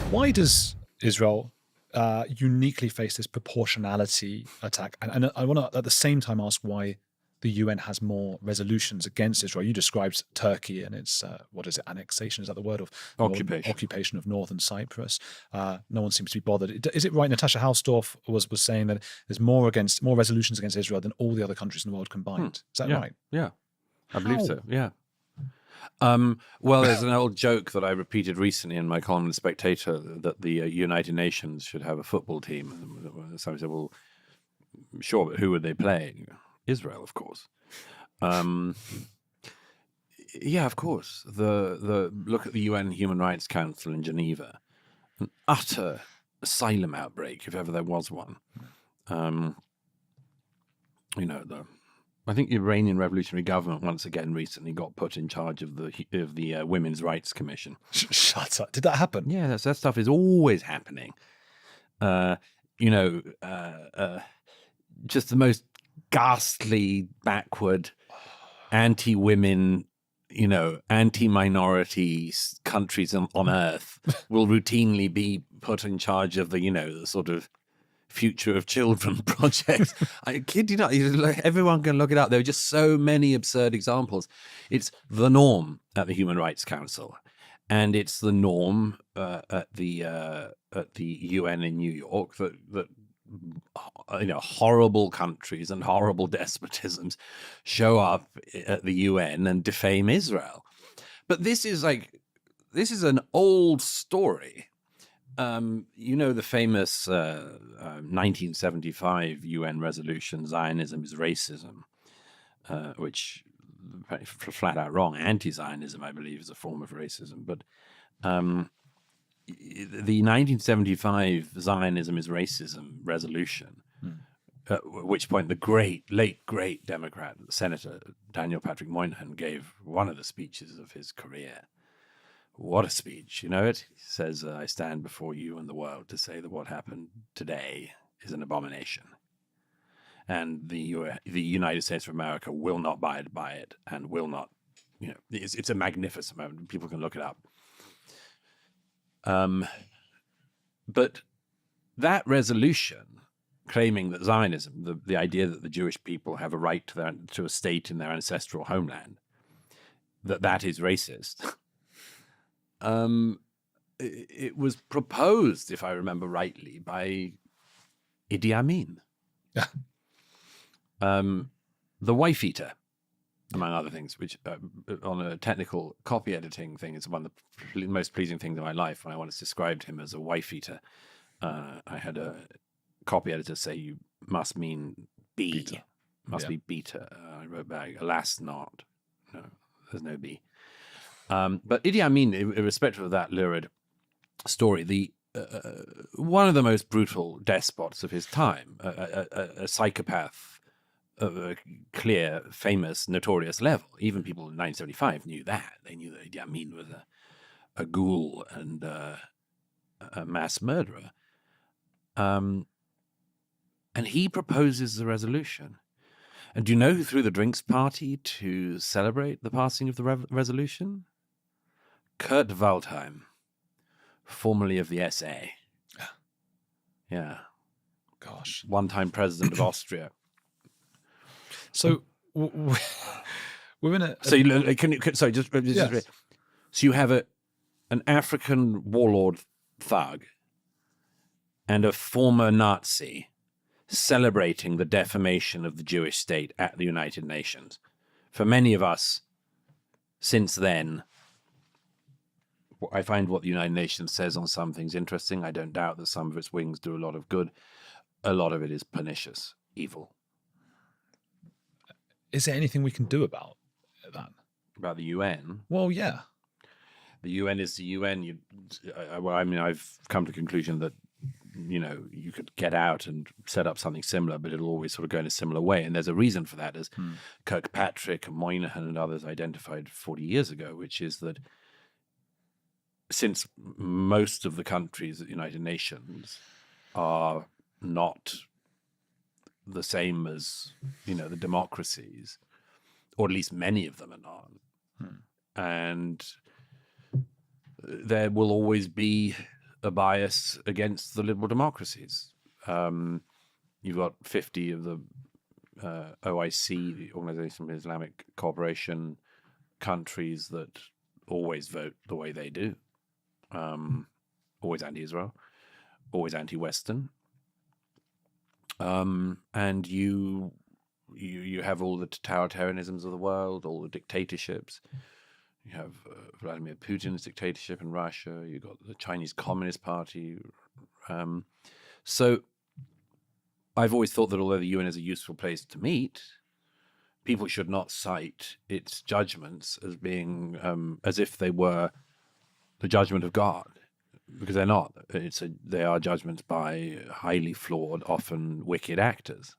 Why does Israel uniquely face this proportionality attack? And I want to at the same time ask why the UN has more resolutions against Israel. You described Turkey and its what is it, annexation? Is that the word of occupation of northern Cyprus? No one seems to be bothered. Is it right? Natasha Hausdorff was saying that there's more resolutions against Israel than all the other countries in the world combined. Is that right? Yeah, I believe so. Yeah. Well, there's an old joke that I repeated recently in my column in The Spectator that the United Nations should have a football team. And somebody said, well, sure, but who are they playing? Israel, of course. Yeah, of course. The look at the UN Human Rights Council in Geneva, an utter asylum outbreak, if ever there was one. I think the Iranian revolutionary government once again recently got put in charge of the Women's Rights Commission. Shut up! Did that happen? Yeah, that stuff is always happening. Just the most ghastly, backward, anti-women, anti-minority countries on earth will routinely be put in charge of the sort of future of children project. I kid you not, everyone can look it up. There are just so many absurd examples. It's the norm at the Human Rights Council, and it's the norm at the UN in New York that horrible countries and horrible despotisms show up at the UN and defame Israel. But this is an old story. The famous 1975 UN resolution, Zionism is racism, which flat out wrong. Anti-Zionism, I believe, is a form of racism. But the 1975 Zionism is racism resolution, at which point the late great Democrat Senator Daniel Patrick Moynihan gave one of the speeches of his career. What a speech. You know it? He says, I stand before you and the world to say that what happened today is an abomination. And the United States of America will not abide by it and will not, it's a magnificent moment. People can look it up. But that resolution claiming that Zionism, the idea that the Jewish people have a right to a state in their ancestral homeland, that is racist. It was proposed, if I remember rightly, by Idi Amin, the wife-eater, among other things, which on a technical copy editing thing is one of the most pleasing things in my life. When I once described him as a wife-eater, I had a copy editor say, you must mean B, be beta. I wrote back, alas not. No, there's no B. But Idi Amin, irrespective of that lurid story, one of the most brutal despots of his time, a psychopath of a clear, famous, notorious level. Even people in 1975 knew that. They knew that Idi Amin was a ghoul and a mass murderer. And he proposes the resolution. And do you know who threw the drinks party to celebrate the passing of the resolution? Kurt Waldheim, formerly of the SA. Yeah. Gosh. One-time president of Austria. So we're in a... So you have an African warlord thug and a former Nazi celebrating the defamation of the Jewish state at the United Nations. For many of us, since then, I find what the United Nations says on some things interesting. I don't doubt that some of its wings do a lot of good. A lot of it is pernicious, evil. Is there anything we can do about that? About the UN? Well, yeah. The UN is the UN. I've come to the conclusion that, you could get out and set up something similar, but it'll always sort of go in a similar way. And there's a reason for that, as Kirkpatrick and Moynihan and others identified 40 years ago, which is that since most of the countries at the United Nations are not the same as, the democracies, or at least many of them are not, and there will always be a bias against the liberal democracies. You've got 50 of the OIC, the Organization of Islamic Cooperation, countries that always vote the way they do, always anti-Israel, always anti-Western, and you have all the totalitarianisms of the world, all the dictatorships. You have Vladimir Putin's dictatorship in Russia. You've got the Chinese Communist Party. So I've always thought that although the UN is a useful place to meet, people should not cite its judgments as being as if they were the judgment of God, because they're not. They are judgments by highly flawed, often wicked actors.